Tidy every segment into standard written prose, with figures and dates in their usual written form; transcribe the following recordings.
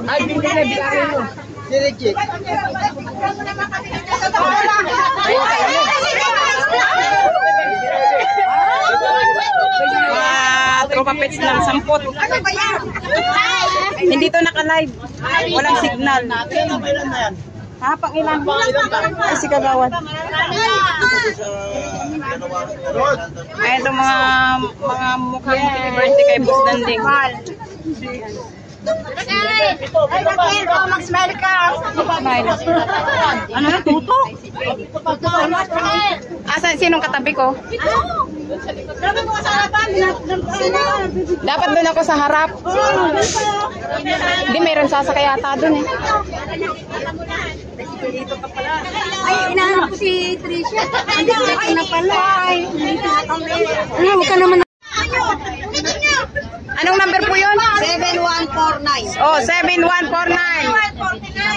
Ay, hindi na, bilangin mo. Direct. Tropa pets lang, 10. Hindi to naka-live. Walang signal. Ha, pang ilan? Ay, si Kagawad. Ay, ito mga mukhang birthday kay Boss Danding. Mag-smile ka. Ano na, tutok? Asan, sinong katabi ko? Dapat doon ako sa harap. Hindi, mayroon sasakay ata doon eh. Ay, inahanap ko si Tricia. Hindi ko na pala. Ay, huwag ka naman. Anong number po yun? 7149. Oh, 7149.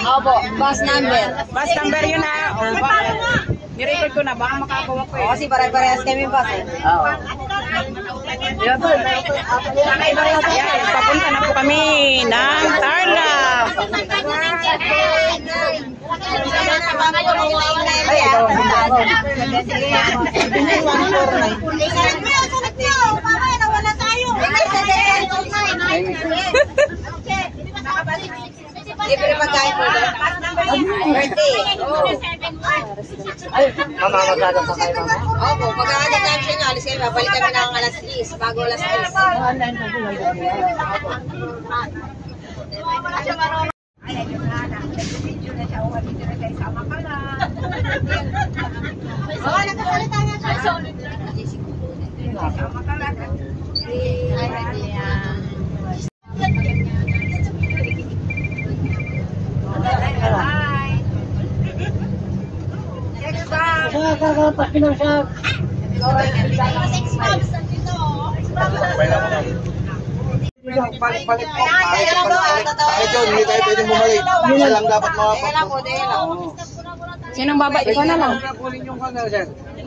Opo, bus number. Bus number yun ha. Oh, ni-record ko na, baka makakuha ko eh. Kasi pare-parehas kami bus eh. Oo. Ayan, papunta na po kami ng Tarlac. Libre pagkain po doon. Birthday. Ay, mamamagalang pa kayo, mama? Opo, pagkakagad namin siya nyo, alis kayo, babalik kami ng alas 10, bago alas 10. Nagkasalita nga siya. Sama ka lang. Balik po. Kahit yun, hindi tayo pwedeng bumalik. Isa lang dapat makapapunta. Sinong baba? Ikaw na lang.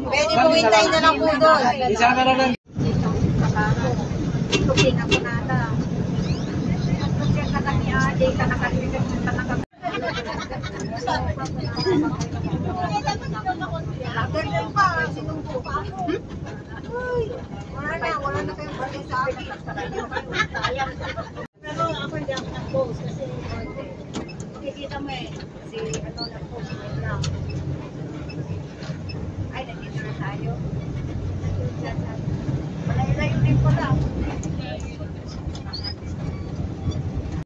Pwede po hintayin na lang po doon. Isa na lang. Wala na kayong balik sa akin. Pero ako hindi ako nag-post kasi makikita mo eh. Si ano nag-post lang. Ay, nandito na tayo. Wala